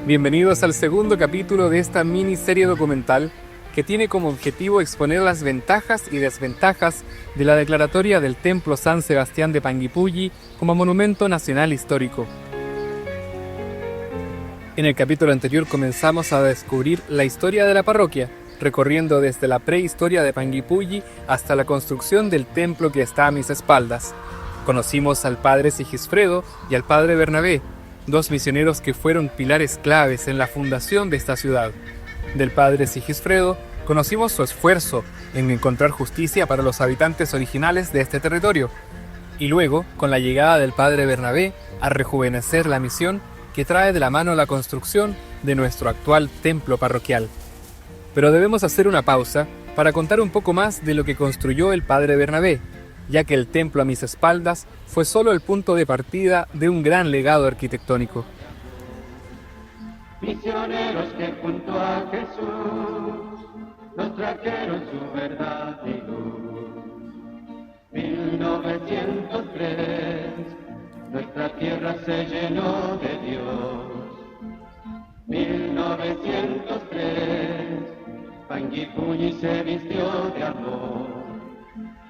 Bienvenidos al segundo capítulo de esta miniserie documental que tiene como objetivo exponer las ventajas y desventajas de la declaratoria del Templo San Sebastián de Panguipulli como Monumento Nacional Histórico. En el capítulo anterior comenzamos a descubrir la historia de la parroquia, recorriendo desde la prehistoria de Panguipulli hasta la construcción del templo que está a mis espaldas. Conocimos al padre Sigisfredo y al padre Bernabé, dos misioneros que fueron pilares claves en la fundación de esta ciudad. Del padre Sigisfredo conocimos su esfuerzo en encontrar justicia para los habitantes originales de este territorio, y luego, con la llegada del padre Bernabé, a rejuvenecer la misión que trae de la mano la construcción de nuestro actual templo parroquial. Pero debemos hacer una pausa para contar un poco más de lo que construyó el padre Bernabé, ya que el templo a mis espaldas fue solo el punto de partida de un gran legado arquitectónico. Misioneros que junto a Jesús nos trajeron su verdad y luz. 1903, nuestra tierra se llenó de Dios. 1903, Panguipulli se vistió de amor.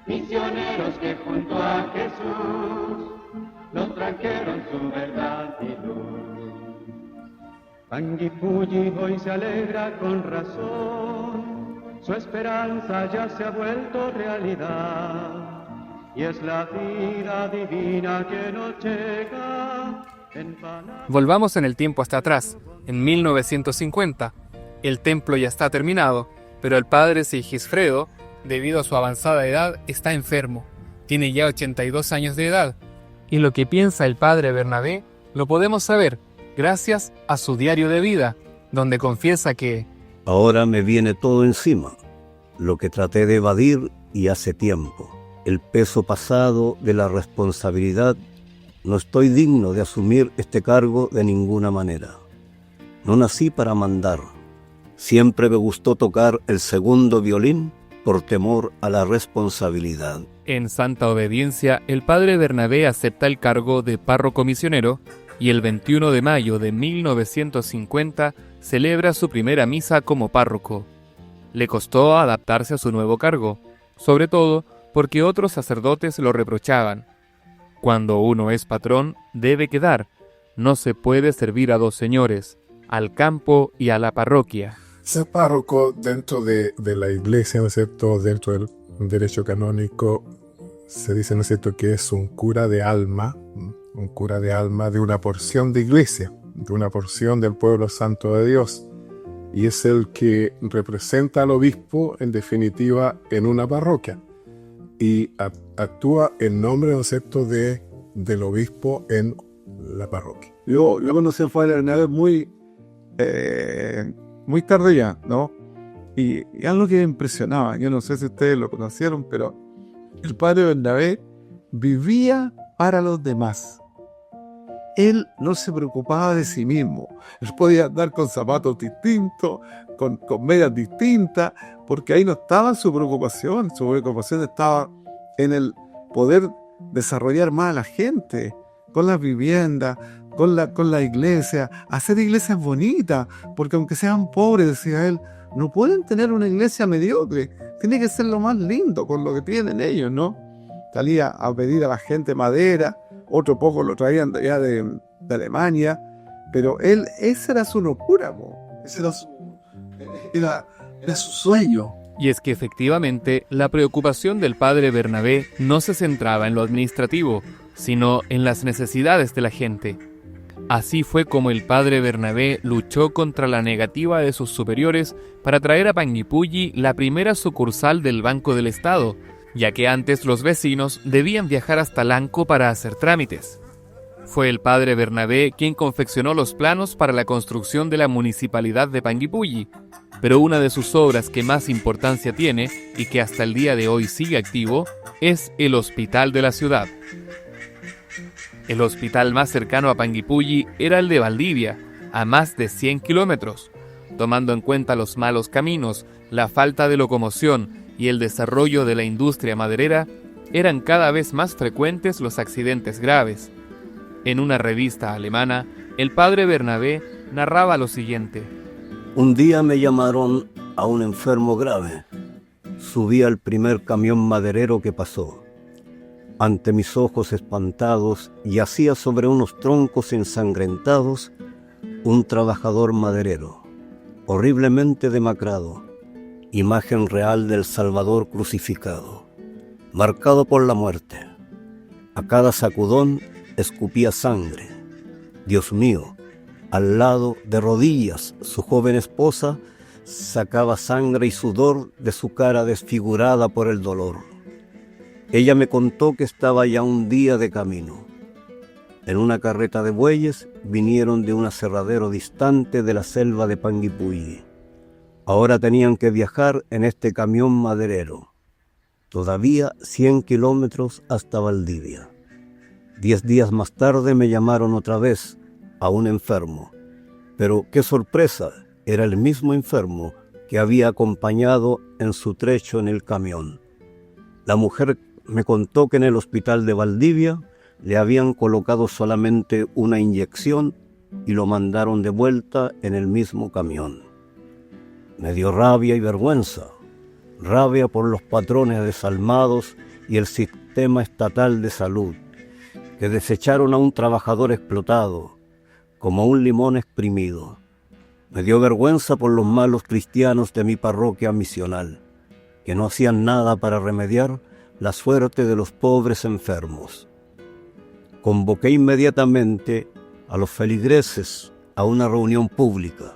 Misioneros que junto a Jesús nos trajeron su verdad y luz. Panguipulli hoy se alegra con razón, su esperanza ya se ha vuelto realidad, y es la vida divina que nos llega en palabras. Volvamos en el tiempo hasta atrás, en 1950. El templo ya está terminado, pero el padre Sigisfredo, debido a su avanzada edad, está enfermo. Tiene ya 82 años de edad. Y lo que piensa el padre Bernabé lo podemos saber gracias a su diario de vida, donde confiesa que ahora me viene todo encima, lo que traté de evadir y hace tiempo. El peso pasado de la responsabilidad, no estoy digno de asumir este cargo de ninguna manera. No nací para mandar. Siempre me gustó tocar el segundo violín por temor a la responsabilidad. En santa obediencia, el padre Bernabé acepta el cargo de párroco misionero y el 21 de mayo de 1950 celebra su primera misa como párroco. Le costó adaptarse a su nuevo cargo, sobre todo porque otros sacerdotes lo reprochaban. Cuando uno es patrón, debe quedar. No se puede servir a dos señores, al campo y a la parroquia. Ser párroco dentro de la iglesia, ¿no es cierto?, dentro del derecho canónico, se dice, ¿no es cierto?, que es un cura de alma de una porción de iglesia, de una porción del pueblo santo de Dios, y es el que representa al obispo, en definitiva, en una parroquia, y actúa en nombre, ¿no es cierto?, del obispo en la parroquia. Yo conocí a Padre Bernabé muy tarde ya, ¿no? Y algo que me impresionaba, yo no sé si ustedes lo conocieron, pero el padre Bernabé vivía para los demás. Él no se preocupaba de sí mismo. Él podía andar con zapatos distintos, con medias distintas, porque ahí no estaba su preocupación. Su preocupación estaba en el poder desarrollar más a la gente, con las viviendas, con la iglesia, hacer iglesias bonitas, porque aunque sean pobres, decía él, no pueden tener una iglesia mediocre, tiene que ser lo más lindo con lo que tienen ellos, ¿no? Salía a pedir a la gente madera, otro poco lo traían ya de Alemania, pero él, esa era su locura, ese era su sueño. Y es que efectivamente, la preocupación del padre Bernabé no se centraba en lo administrativo, sino en las necesidades de la gente. Así fue como el padre Bernabé luchó contra la negativa de sus superiores para traer a Panguipulli la primera sucursal del Banco del Estado, ya que antes los vecinos debían viajar hasta Lanco para hacer trámites. Fue el padre Bernabé quien confeccionó los planos para la construcción de la municipalidad de Panguipulli, pero una de sus obras que más importancia tiene y que hasta el día de hoy sigue activo es el hospital de la ciudad. El hospital más cercano a Panguipulli era el de Valdivia, a más de 100 kilómetros. Tomando en cuenta los malos caminos, la falta de locomoción y el desarrollo de la industria maderera, eran cada vez más frecuentes los accidentes graves. En una revista alemana, el padre Bernabé narraba lo siguiente. Un día me llamaron a un enfermo grave. Subí al primer camión maderero que pasó. Ante mis ojos espantados yacía sobre unos troncos ensangrentados un trabajador maderero, horriblemente demacrado, imagen real del Salvador crucificado, marcado por la muerte. A cada sacudón escupía sangre. Dios mío, al lado, de rodillas, su joven esposa sacaba sangre y sudor de su cara desfigurada por el dolor. Ella me contó que estaba ya un día de camino. En una carreta de bueyes vinieron de un aserradero distante de la selva de Panguipulli. Ahora tenían que viajar en este camión maderero. Todavía 100 kilómetros hasta Valdivia. 10 días más tarde me llamaron otra vez a un enfermo. Pero qué sorpresa, era el mismo enfermo que había acompañado en su trecho en el camión. La mujer me contó que en el hospital de Valdivia le habían colocado solamente una inyección y lo mandaron de vuelta en el mismo camión. Me dio rabia y vergüenza, rabia por los patrones desalmados y el sistema estatal de salud, que desecharon a un trabajador explotado, como un limón exprimido. Me dio vergüenza por los malos cristianos de mi parroquia misional, que no hacían nada para remediar la suerte de los pobres enfermos. Convoqué inmediatamente a los feligreses a una reunión pública.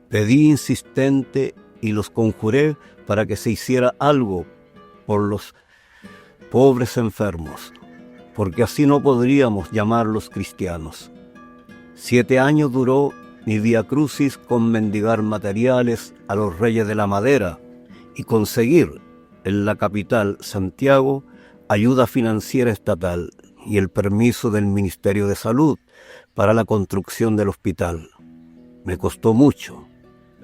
Pedí insistente y los conjuré para que se hiciera algo por los pobres enfermos, porque así no podríamos llamarlos cristianos. 7 años duró mi vía crucis con mendigar materiales a los reyes de la madera y conseguir en la capital, Santiago, ayuda financiera estatal y el permiso del Ministerio de Salud para la construcción del hospital. Me costó mucho,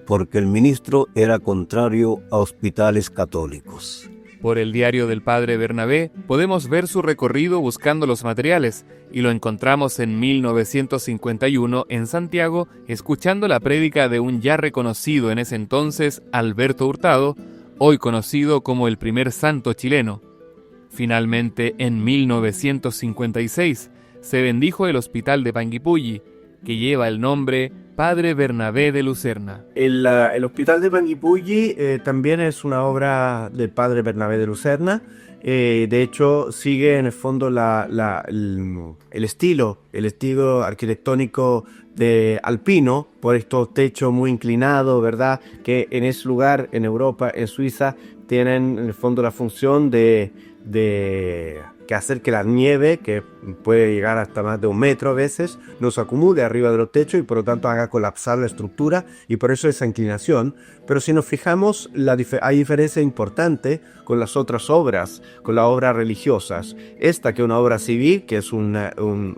porque el ministro era contrario a hospitales católicos. Por el diario del padre Bernabé podemos ver su recorrido buscando los materiales y lo encontramos en 1951 en Santiago escuchando la prédica de un ya reconocido en ese entonces Alberto Hurtado, hoy conocido como el primer santo chileno. Finalmente, en 1956 se bendijo el hospital de Panguipulli, que lleva el nombre Padre Bernabé de Lucerna. El hospital de Panguipulli también es una obra del padre Bernabé de Lucerna. De hecho, sigue en el fondo el estilo arquitectónico de alpino, por estos techos muy inclinados, ¿verdad? Que en ese lugar, en Europa, en Suiza, tienen en el fondo la función de que hacer que la nieve, que puede llegar hasta más de 1 metro a veces, no se acumule arriba de los techos y por lo tanto haga colapsar la estructura, y por eso esa inclinación. Pero si nos fijamos, hay diferencia importante con las otras obras, con las obras religiosas. Esta, que es una obra civil, que es un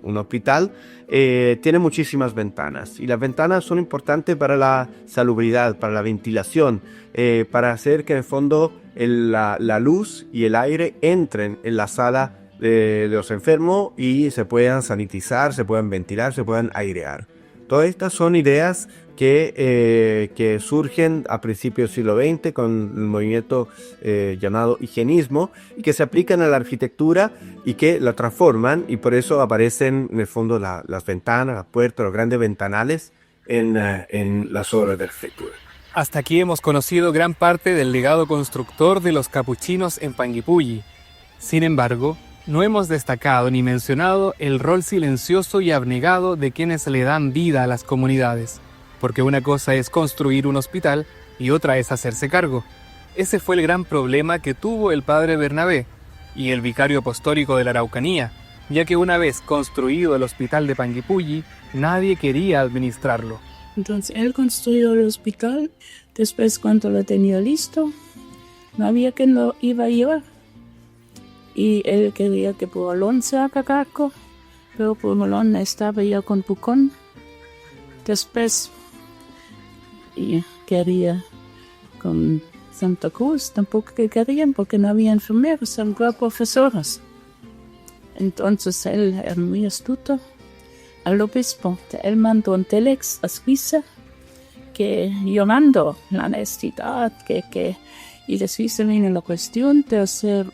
hospital, tiene muchísimas ventanas, y las ventanas son importantes para la salubridad, para la ventilación, para hacer que en el fondo la luz y el aire entren en la sala de los enfermos y se puedan sanitizar, se puedan ventilar, se puedan airear. Todas estas son ideas que surgen a principios del siglo XX con el movimiento llamado higienismo, y que se aplican a la arquitectura y que la transforman, y por eso aparecen en el fondo las ventanas, las puertas, los grandes ventanales en las obras de arquitectura. Hasta aquí hemos conocido gran parte del legado constructor de los capuchinos en Panguipulli. Sin embargo, no hemos destacado ni mencionado el rol silencioso y abnegado de quienes le dan vida a las comunidades, porque una cosa es construir un hospital y otra es hacerse cargo. Ese fue el gran problema que tuvo el padre Bernabé y el vicario apostólico de la Araucanía, ya que una vez construido el hospital de Panguipulli, nadie quería administrarlo. Entonces él construyó el hospital. Después, cuando lo tenía listo, no había quien lo iba a llevar. Y él quería que Pumalón se haga cargo, pero Pumalón estaba ya con Pucón. Después y quería con Santa Cruz, tampoco que querían porque no había enfermeros, solo profesoras. Entonces él era muy astuto al obispo. Él mandó un telex a Suiza que llorando la necesidad y de Suiza viene la cuestión de hacer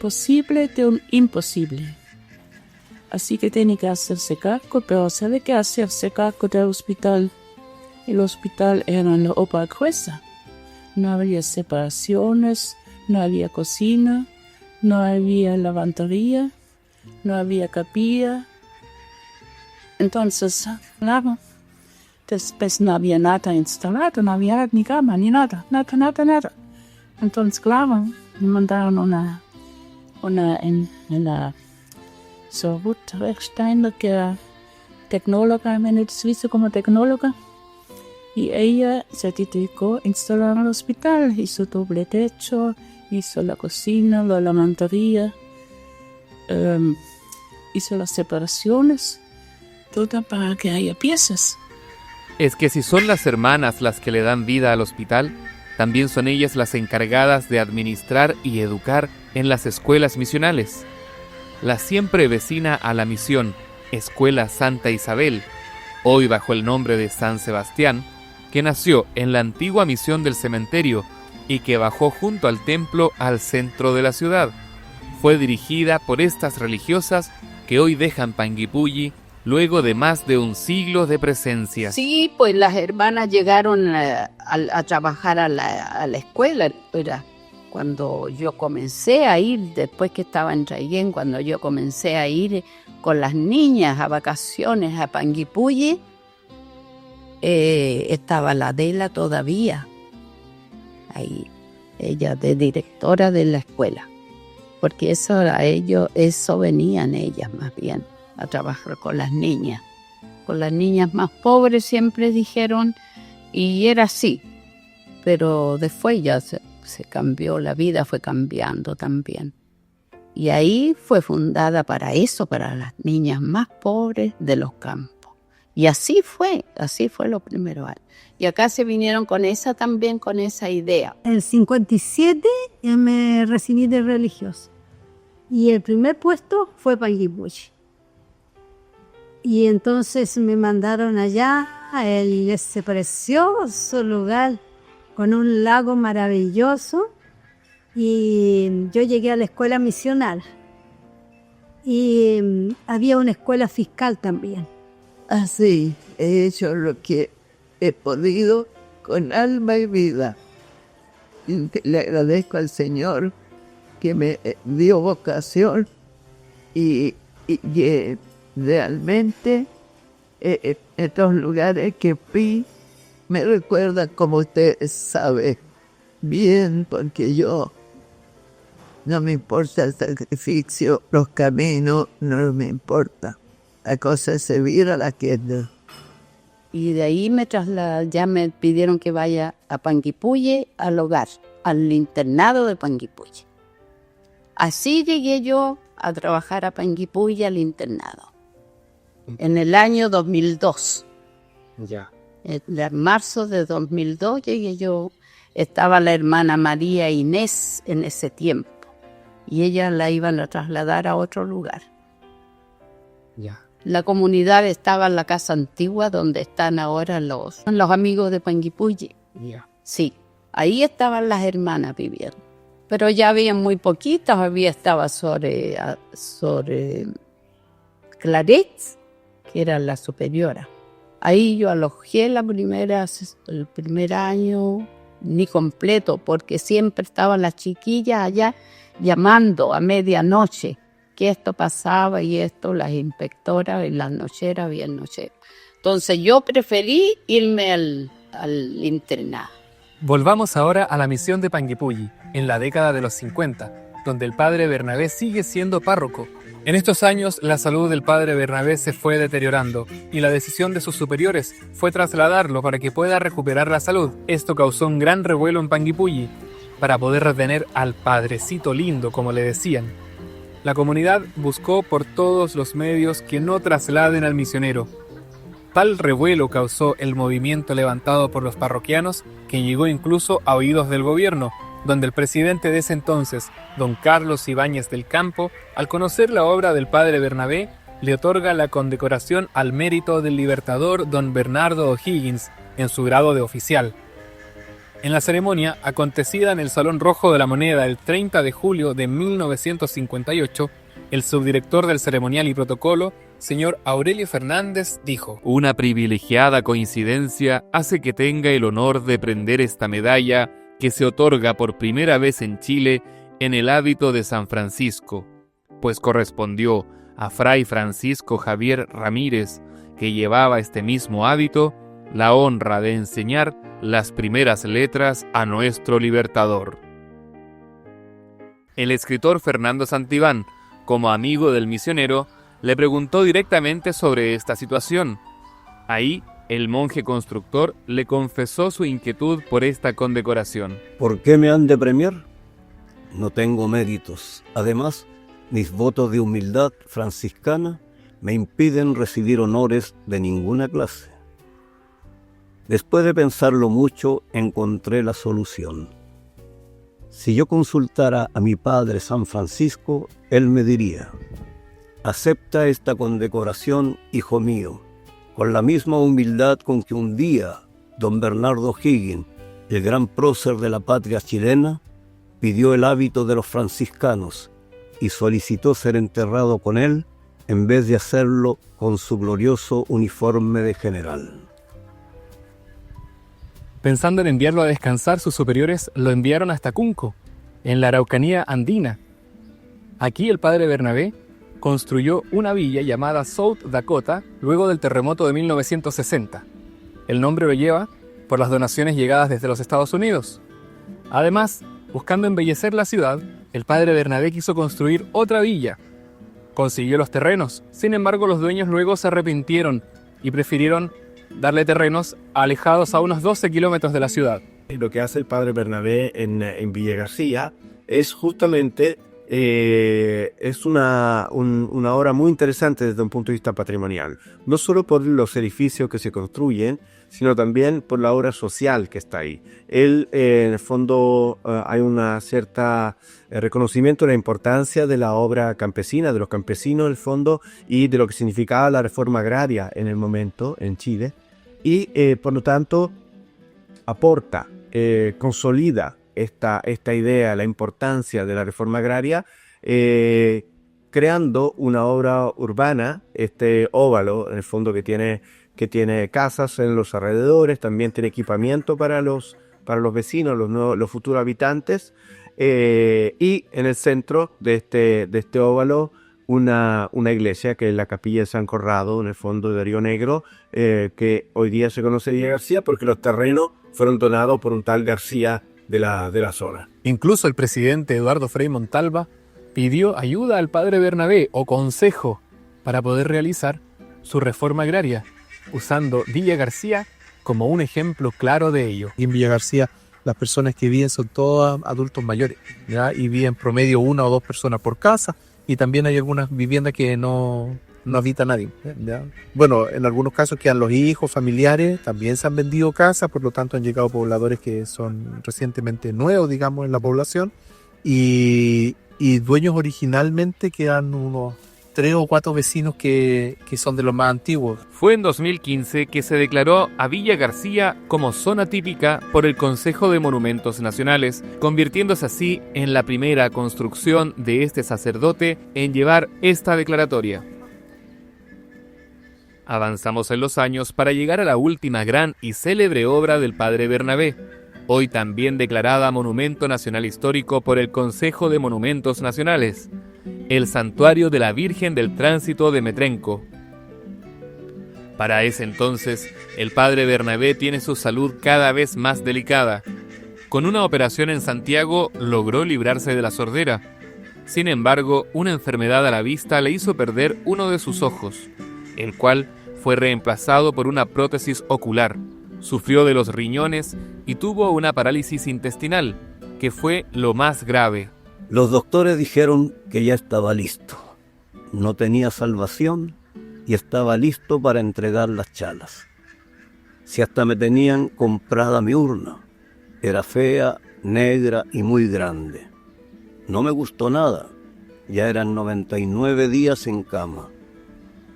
posible de un imposible. Así que tiene que hacerse cargo, pero ¿sabe qué hacerse cargo del hospital? El hospital era en la obra gruesa. No había separaciones, no había cocina, no había lavandería, no había capilla. Entonces, claro, después no había nada instalado, no había ni cama, ni nada. Entonces, claro, me mandaron una en la Ruth Rechsteiner, que era tecnóloga, en Suiza como tecnóloga, y ella se dedicó a instalar el hospital, hizo doble techo, hizo la cocina, la lavandería, hizo las separaciones, todo para que haya piezas. Es que si son las hermanas las que le dan vida al hospital, también son ellas las encargadas de administrar y educar en las escuelas misionales. La siempre vecina a la misión, Escuela Santa Isabel, hoy bajo el nombre de San Sebastián, que nació en la antigua misión del cementerio y que bajó junto al templo al centro de la ciudad, fue dirigida por estas religiosas que hoy dejan Panguipulli luego de más de un siglo de presencia. Sí, pues las hermanas llegaron a trabajar a la escuela. Era cuando yo comencé a ir, después que estaba en Traiguén, cuando yo comencé a ir con las niñas a vacaciones a Panguipulli, estaba la Adela todavía ahí, ella de directora de la escuela, porque eso venían ellas más bien a trabajar con las niñas más pobres, siempre dijeron, y era así, pero después ya se cambió, la vida fue cambiando también, y ahí fue fundada para eso, para las niñas más pobres de los campos. Y así fue los primeros años. Y acá se vinieron con esa idea. En el 57 yo me recibí de religiosa. Y el primer puesto fue Panguipulli. Y entonces me mandaron allá a ese precioso lugar con un lago maravilloso. Y yo llegué a la escuela misional. Y había una escuela fiscal también. Así he hecho lo que he podido con alma y vida. Y le agradezco al Señor que me dio vocación y realmente estos lugares que fui me recuerdan, como ustedes saben bien, porque yo no me importa el sacrificio, los caminos, no me importa. La cosa es servir a la gente. Y de ahí ya me pidieron que vaya a Panguipulli al hogar, al internado de Panguipulli. Así llegué yo a trabajar a Panguipulli al internado. En el año 2002. Ya. En marzo de 2002 llegué yo. Estaba la hermana María Inés en ese tiempo. Y ella la iban a trasladar a otro lugar. Ya. La comunidad estaba en la casa antigua donde están ahora los amigos de Panguipulli. Ya. Sí, ahí estaban las hermanas viviendo. Pero ya había muy poquitas, estaba sobre Claret, que era la superiora. Ahí yo alojé el primer año, ni completo, porque siempre estaban las chiquillas allá llamando a medianoche que esto pasaba y esto, las inspectoras y las nocheras, bien nocheras. Entonces yo preferí irme al internado. Volvamos ahora a la misión de Panguipulli, en la década de los 50, donde el padre Bernabé sigue siendo párroco. En estos años, la salud del padre Bernabé se fue deteriorando y la decisión de sus superiores fue trasladarlo para que pueda recuperar la salud. Esto causó un gran revuelo en Panguipulli, para poder retener al padrecito lindo, como le decían. La comunidad buscó por todos los medios que no trasladen al misionero. Tal revuelo causó el movimiento levantado por los parroquianos que llegó incluso a oídos del gobierno, donde el presidente de ese entonces, don Carlos Ibáñez del Campo, al conocer la obra del padre Bernabé, le otorga la condecoración al mérito del libertador don Bernardo O'Higgins en su grado de oficial. En la ceremonia, acontecida en el Salón Rojo de la Moneda el 30 de julio de 1958, el subdirector del ceremonial y protocolo, señor Aurelio Fernández, dijo: Una privilegiada coincidencia hace que tenga el honor de prender esta medalla que se otorga por primera vez en Chile en el hábito de San Francisco, pues correspondió a Fray Francisco Javier Ramírez, que llevaba este mismo hábito, la honra de enseñar las primeras letras a nuestro libertador. El escritor Fernando Santibán, como amigo del misionero, le preguntó directamente sobre esta situación. Ahí, el monje constructor le confesó su inquietud por esta condecoración. ¿Por qué me han de premiar? No tengo méritos. Además, mis votos de humildad franciscana me impiden recibir honores de ninguna clase. Después de pensarlo mucho, encontré la solución. Si yo consultara a mi padre San Francisco, él me diría: acepta esta condecoración, hijo mío, con la misma humildad con que un día don Bernardo O'Higgins, el gran prócer de la patria chilena, pidió el hábito de los franciscanos y solicitó ser enterrado con él en vez de hacerlo con su glorioso uniforme de general. Pensando en enviarlo a descansar, sus superiores lo enviaron hasta Cunco, en la Araucanía andina. Aquí el padre Bernabé construyó una villa llamada South Dakota luego del terremoto de 1960. El nombre lo lleva por las donaciones llegadas desde los Estados Unidos. Además, buscando embellecer la ciudad, el padre Bernabé quiso construir otra villa. Consiguió los terrenos, sin embargo los dueños luego se arrepintieron y prefirieron darle terrenos alejados a unos 12 kilómetros de la ciudad. Lo que hace el padre Bernabé en Villa García es justamente es una obra muy interesante desde un punto de vista patrimonial, no solo por los edificios que se construyen, sino también por la obra social que está ahí. En el fondo hay una cierta reconocimiento de la importancia de la obra campesina, de los campesinos en el fondo, y de lo que significaba la reforma agraria en el momento en Chile, y por lo tanto aporta, consolida esta idea, la importancia de la reforma agraria, creando una obra urbana, este óvalo, en el fondo que tiene casas en los alrededores, también tiene equipamiento para los vecinos, los futuros habitantes, y en el centro de este óvalo una iglesia que es la capilla de San Corrado, en el fondo de Río Negro, que hoy día se conoce Villa García porque los terrenos fueron donados por un tal García de la zona. Incluso el presidente Eduardo Frei Montalva pidió ayuda al padre Bernabé o consejo para poder realizar su reforma agraria, usando Villa García como un ejemplo claro de ello. En Villa García las personas que viven son todos adultos mayores, ¿ya? Y viven promedio 1 o 2 personas por casa, y también hay algunas viviendas que no habita nadie, ¿ya? Bueno, en algunos casos quedan los hijos, familiares, también se han vendido casas, por lo tanto han llegado pobladores que son recientemente nuevos, digamos, en la población, y dueños originalmente quedan unos 3 o 4 vecinos que son de los más antiguos. Fue en 2015 que se declaró a Villa García como zona típica por el Consejo de Monumentos Nacionales, convirtiéndose así en la primera construcción de este sacerdote en llevar esta declaratoria. Avanzamos en los años para llegar a la última gran y célebre obra del padre Bernabé, hoy también declarada Monumento Nacional Histórico por el Consejo de Monumentos Nacionales, el Santuario de la Virgen del Tránsito de Metrenco. Para ese entonces, el padre Bernabé tiene su salud cada vez más delicada. Con una operación en Santiago logró librarse de la sordera. Sin embargo, una enfermedad a la vista le hizo perder uno de sus ojos, el cual fue reemplazado por una prótesis ocular. Sufrió de los riñones y tuvo una parálisis intestinal, que fue lo más grave. Los doctores dijeron que ya estaba listo. No tenía salvación y estaba listo para entregar las chalas. Si hasta me tenían comprada mi urna. Era fea, negra y muy grande. No me gustó nada. Ya eran 99 días en cama.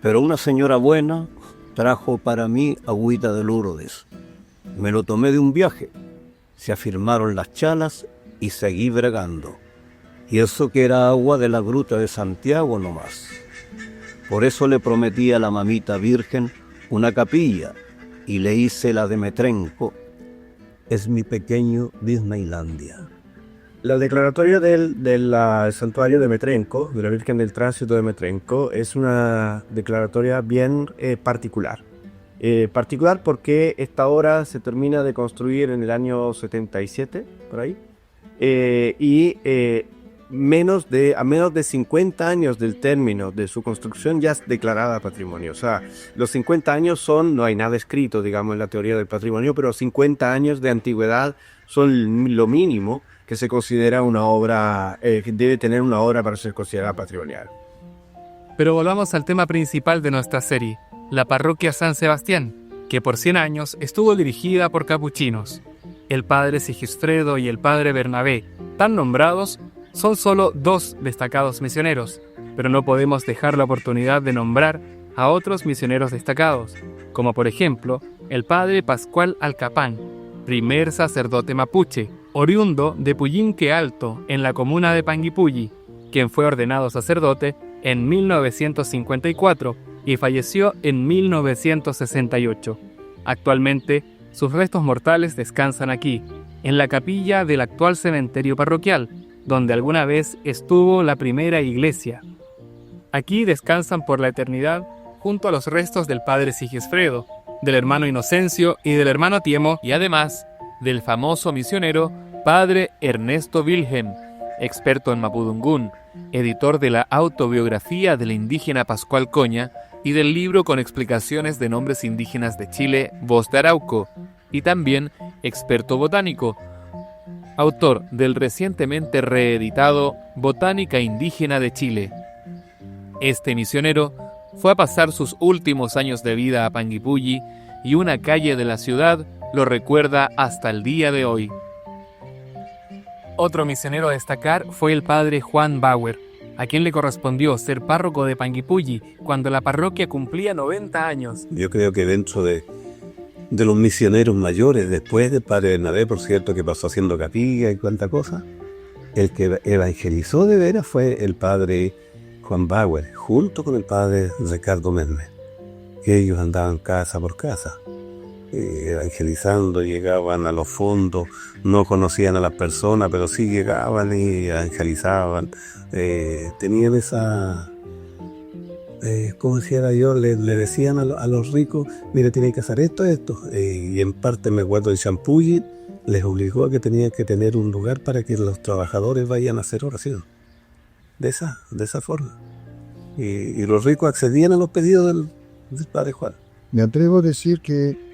Pero una señora buena trajo para mí agüita de Lourdes. Me lo tomé de un viaje. Se afirmaron las chalas y seguí bregando. Y eso que era agua de la gruta de Santiago nomás. Por eso le prometí a la mamita virgen una capilla y le hice la de Metrenco. Es mi pequeño Disneylandia. La declaratoria del santuario de Metrenco, de la Virgen del Tránsito de Metrenco, es una declaratoria bien particular. Particular porque esta obra se termina de construir en el año 77, por ahí, a menos de 50 años del término de su construcción ya es declarada patrimonio. O sea, los 50 años no hay nada escrito, digamos, en la teoría del patrimonio, pero 50 años de antigüedad son lo mínimo que se considera una obra, que debe tener una obra para ser considerada patrimonial. Pero volvamos al tema principal de nuestra serie, la parroquia San Sebastián, que por 100 años estuvo dirigida por capuchinos. El padre Sigifredo y el padre Bernabé, tan nombrados, son solo dos destacados misioneros, pero no podemos dejar la oportunidad de nombrar a otros misioneros destacados, como por ejemplo el padre Pascual Alcapán, primer sacerdote mapuche, oriundo de Puyinque Alto, en la comuna de Panguipulli, quien fue ordenado sacerdote en 1954 y falleció en 1968. Actualmente, sus restos mortales descansan aquí, en la capilla del actual cementerio parroquial, donde alguna vez estuvo la primera iglesia. Aquí descansan por la eternidad junto a los restos del padre Sigifredo, del hermano Inocencio y del hermano Tiemo, y además del famoso misionero padre Ernesto Wilhelm, experto en mapudungún, editor de la autobiografía del indígena Pascual Coña y del libro con explicaciones de nombres indígenas de Chile, Voz de Arauco, y también experto botánico, autor del recientemente reeditado Botánica Indígena de Chile. Este misionero fue a pasar sus últimos años de vida a Panguipulli y una calle de la ciudad lo recuerda hasta el día de hoy. Otro misionero a destacar fue el padre Juan Bauer, a quien le correspondió ser párroco de Panguipulli cuando la parroquia cumplía 90 años. Yo creo que dentro de los misioneros mayores, después del padre Bernabé, por cierto, que pasó haciendo capilla y cuánta cosa, el que evangelizó de veras fue el padre Juan Bauer, junto con el padre Ricardo Méndez, que ellos andaban casa por casa, evangelizando, llegaban a los fondos, no conocían a las personas, pero sí llegaban y evangelizaban. Tenían esa, como decía yo, le decían a los ricos, mire, tienen que hacer esto, y en parte me acuerdo de Champulli, les obligó a que tenían que tener un lugar para que los trabajadores vayan a hacer oración, de esa forma. Y los ricos accedían a los pedidos del padre Juan. Me atrevo a decir que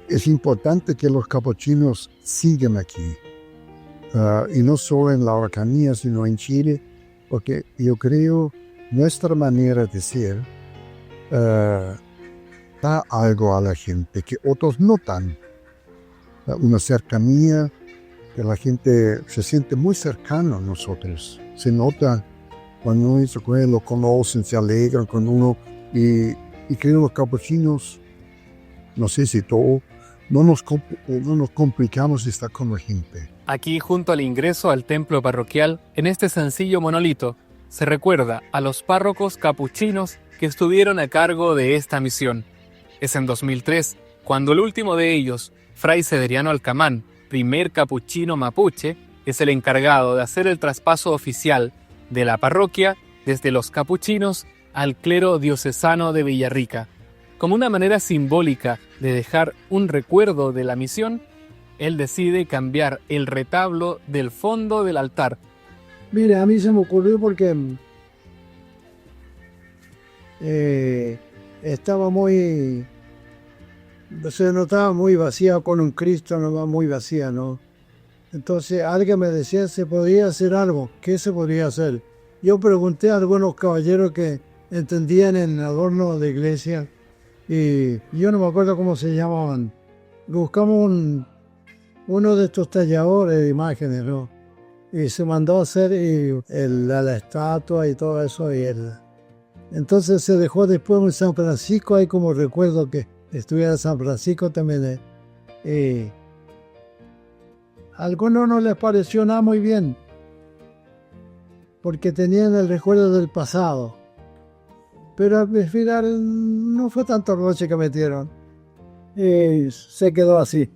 es importante que los capuchinos sigan aquí, y no solo en la Araucanía, sino en Chile, porque yo creo nuestra manera de ser da algo a la gente que otros notan, una cercanía, que la gente se siente muy cercano a nosotros, se nota cuando uno dice que lo conocen, se alegran con uno, y creo que los capuchinos, no sé si todo, no nos complicamos estar con la gente. Aquí, junto al ingreso al templo parroquial, en este sencillo monolito, se recuerda a los párrocos capuchinos que estuvieron a cargo de esta misión. Es en 2003 cuando el último de ellos, Fray Severiano Alcamán, primer capuchino mapuche, es el encargado de hacer el traspaso oficial de la parroquia desde los capuchinos al clero diocesano de Villarrica. Como una manera simbólica de dejar un recuerdo de la misión, él decide cambiar el retablo del fondo del altar. Mire, a mí se me ocurrió porque se notaba muy vacía, con un Cristo nomás muy vacía, ¿no? Entonces alguien me decía, ¿se podía hacer algo? ¿Qué se podía hacer? Yo pregunté a algunos caballeros que entendían en adorno de iglesia, y yo no me acuerdo cómo se llamaban. Buscamos uno de estos talladores de imágenes, ¿no? Y se mandó a hacer la estatua y todo eso, y Entonces se dejó después en San Francisco, ahí como recuerdo que estuviera en San Francisco también. A algunos no les pareció nada muy bien, porque tenían el recuerdo del pasado. Pero al final no fue tanto roche que metieron. Se quedó así.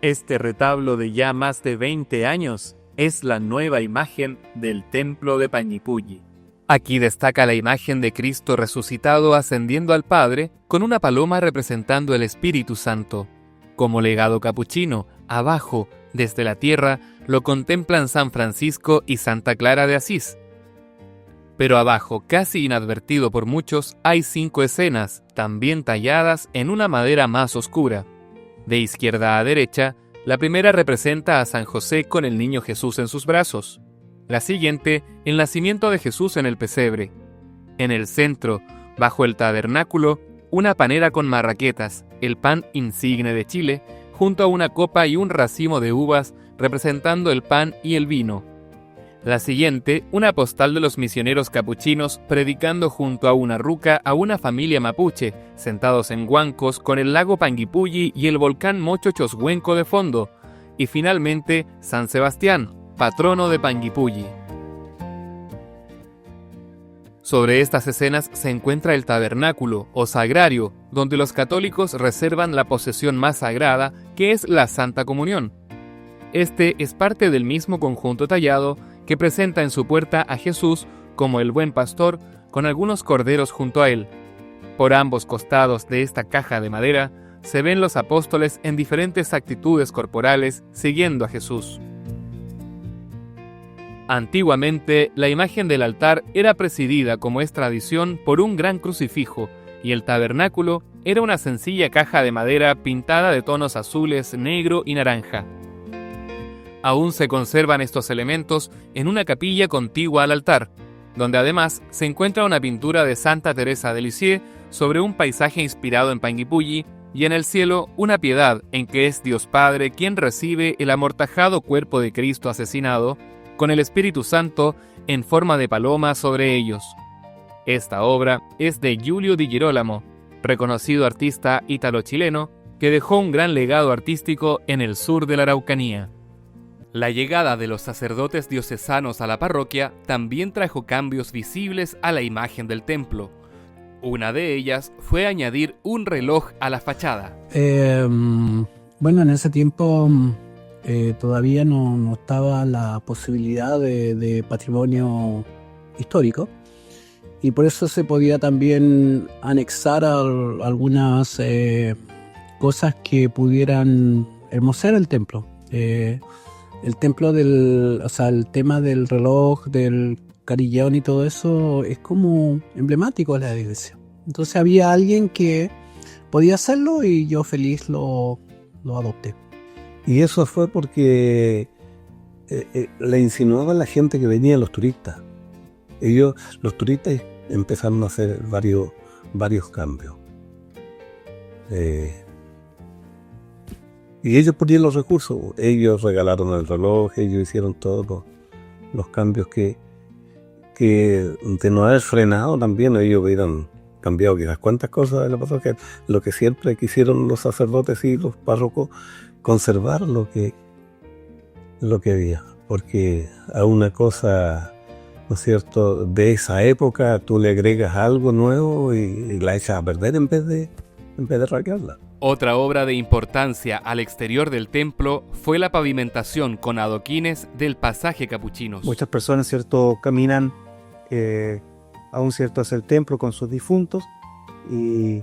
Este retablo de ya más de 20 años es la nueva imagen del templo de Pañipulli. Aquí destaca la imagen de Cristo resucitado ascendiendo al Padre con una paloma representando el Espíritu Santo. Como legado capuchino, abajo, desde la tierra, lo contemplan San Francisco y Santa Clara de Asís. Pero abajo, casi inadvertido por muchos, hay 5 escenas, también talladas en una madera más oscura. De izquierda a derecha, la primera representa a San José con el niño Jesús en sus brazos. La siguiente, el nacimiento de Jesús en el pesebre. En el centro, bajo el tabernáculo, una panera con marraquetas, el pan insigne de Chile, junto a una copa y un racimo de uvas representando el pan y el vino. La siguiente, una postal de los misioneros capuchinos predicando junto a una ruca a una familia mapuche, sentados en huancos con el lago Panguipulli y el volcán Mocho Choshuenco de fondo. Y finalmente, San Sebastián, patrono de Panguipulli. Sobre estas escenas se encuentra el tabernáculo o sagrario, donde los católicos reservan la posesión más sagrada, que es la Santa Comunión. Este es parte del mismo conjunto tallado que presenta en su puerta a Jesús como el buen pastor con algunos corderos junto a él. Por ambos costados de esta caja de madera se ven los apóstoles en diferentes actitudes corporales siguiendo a Jesús. Antiguamente, la imagen del altar era presidida, como es tradición, por un gran crucifijo, y el tabernáculo era una sencilla caja de madera pintada de tonos azules, negro y naranja. Aún se conservan estos elementos en una capilla contigua al altar, donde además se encuentra una pintura de Santa Teresa de Lisieux sobre un paisaje inspirado en Panguipulli, y en el cielo una piedad en que es Dios Padre quien recibe el amortajado cuerpo de Cristo asesinado, con el Espíritu Santo en forma de paloma sobre ellos. Esta obra es de Giulio Di Girolamo, reconocido artista ítalo-chileno que dejó un gran legado artístico en el sur de la Araucanía. La llegada de los sacerdotes diocesanos a la parroquia también trajo cambios visibles a la imagen del templo. Una de ellas fue añadir un reloj a la fachada. Bueno, en ese tiempo todavía no estaba la posibilidad de patrimonio histórico, y por eso se podía también anexar algunas cosas que pudieran hermosear el templo. El templo el tema del reloj, del carillón y todo eso es como emblemático de la iglesia. Entonces había alguien que podía hacerlo y yo feliz lo adopté. Y eso fue porque le insinuaban la gente que venía, los turistas. Los turistas empezaron a hacer varios cambios. Y ellos ponían los recursos, ellos regalaron el reloj, ellos hicieron todos los cambios que de no haber frenado también ellos hubieran cambiado quizás cuántas cosas de la parroquia. Lo que siempre quisieron los sacerdotes y los párrocos, conservar lo que había, porque a una cosa, ¿no es cierto?, de esa época tú le agregas algo nuevo y la echas a perder en vez de raquearla. Otra obra de importancia al exterior del templo fue la pavimentación con adoquines del pasaje Capuchinos. Muchas personas, ¿cierto?, caminan aún, ¿cierto?, hacia el templo con sus difuntos, y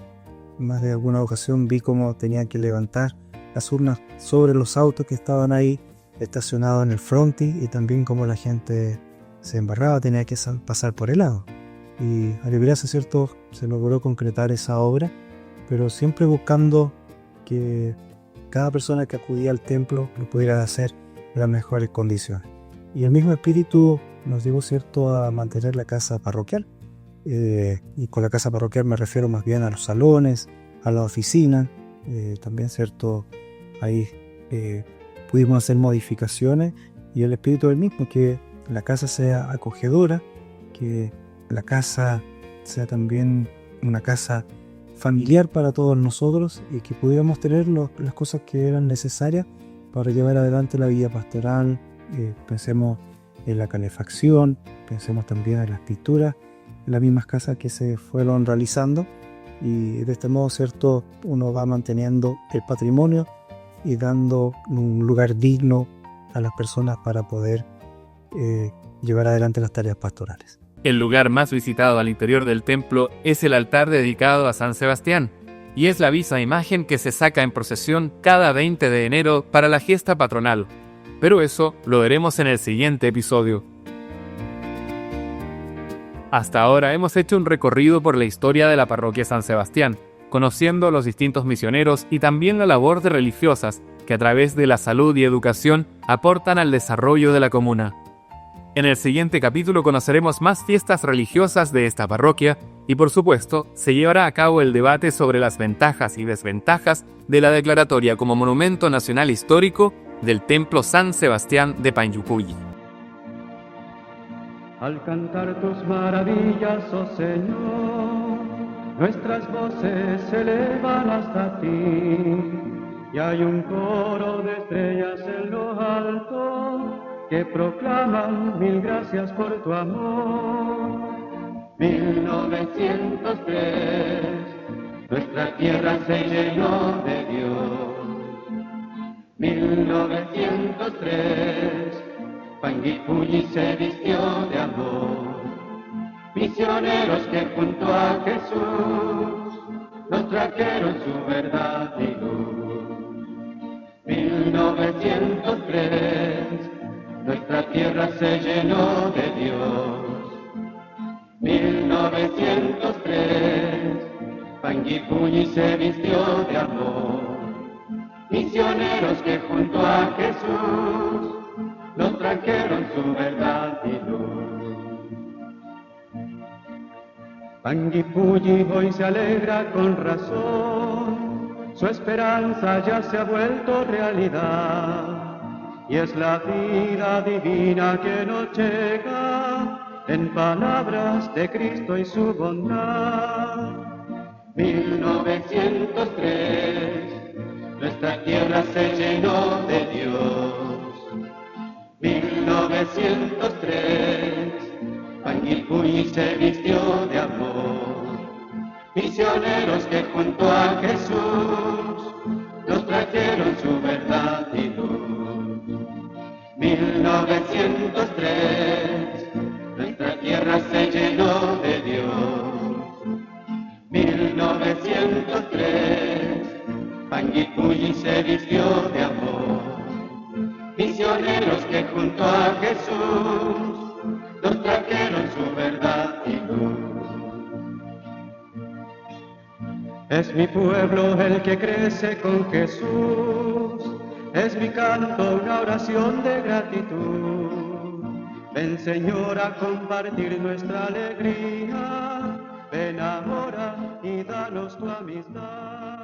más de alguna ocasión vi cómo tenían que levantar las urnas sobre los autos que estaban ahí estacionados en el frontis, y también cómo la gente se embarraba, tenía que pasar por el lado. Y a la iglesia, ¿cierto?, se logró concretar esa obra, pero siempre buscando que cada persona que acudía al templo lo pudiera hacer en las mejores condiciones. Y el mismo espíritu nos llevó, ¿cierto?, a mantener la casa parroquial. Y con la casa parroquial me refiero más bien a los salones, a la oficina. También, ¿cierto?, ahí pudimos hacer modificaciones, y el espíritu es el mismo, que la casa sea acogedora, que la casa sea también una casa familiar para todos nosotros y que pudiéramos tener las cosas que eran necesarias para llevar adelante la vida pastoral. Pensemos en la calefacción, pensemos también en las pinturas, en las mismas casas que se fueron realizando, y de este modo, ¿cierto?, uno va manteniendo el patrimonio y dando un lugar digno a las personas para poder llevar adelante las tareas pastorales. El lugar más visitado al interior del templo es el altar dedicado a San Sebastián, y es la misma imagen que se saca en procesión cada 20 de enero para la fiesta patronal. Pero eso lo veremos en el siguiente episodio. Hasta ahora hemos hecho un recorrido por la historia de la parroquia San Sebastián, conociendo los distintos misioneros y también la labor de religiosas que a través de la salud y educación aportan al desarrollo de la comuna. En el siguiente capítulo conoceremos más fiestas religiosas de esta parroquia y, por supuesto, se llevará a cabo el debate sobre las ventajas y desventajas de la declaratoria como Monumento Nacional Histórico del Templo San Sebastián de Panguipulli. Al cantar tus maravillas, oh Señor, nuestras voces se elevan hasta ti, y hay un coro de estrellas en lo alto que proclaman mil gracias por tu amor. 1903, nuestra tierra se llenó de Dios. 1903, Panguipulli se vistió de amor. Misioneros que junto a Jesús nos trajeron su verdad y luz. 1903, nuestra tierra se llenó de Dios. 1903, Panguipulli se vistió de amor. Misioneros que junto a Jesús nos trajeron su verdad y luz. Panguipulli hoy se alegra con razón, su esperanza ya se ha vuelto realidad, y es la vida divina que nos llega en palabras de Cristo y su bondad. 1903, nuestra tierra se llenó de Dios. 1903, Panguipulli se vistió de amor. Misioneros que junto a Jesús nos trajeron su verdad y luz. 1903, nuestra tierra se llenó de Dios. 1903, Panguipulli se vistió de amor. Misioneros que junto a Jesús nos trajeron su verdad y luz. Es mi pueblo el que crece con Jesús, es mi canto una oración de gratitud. Ven, Señor, a compartir nuestra alegría, ven ahora y danos tu amistad.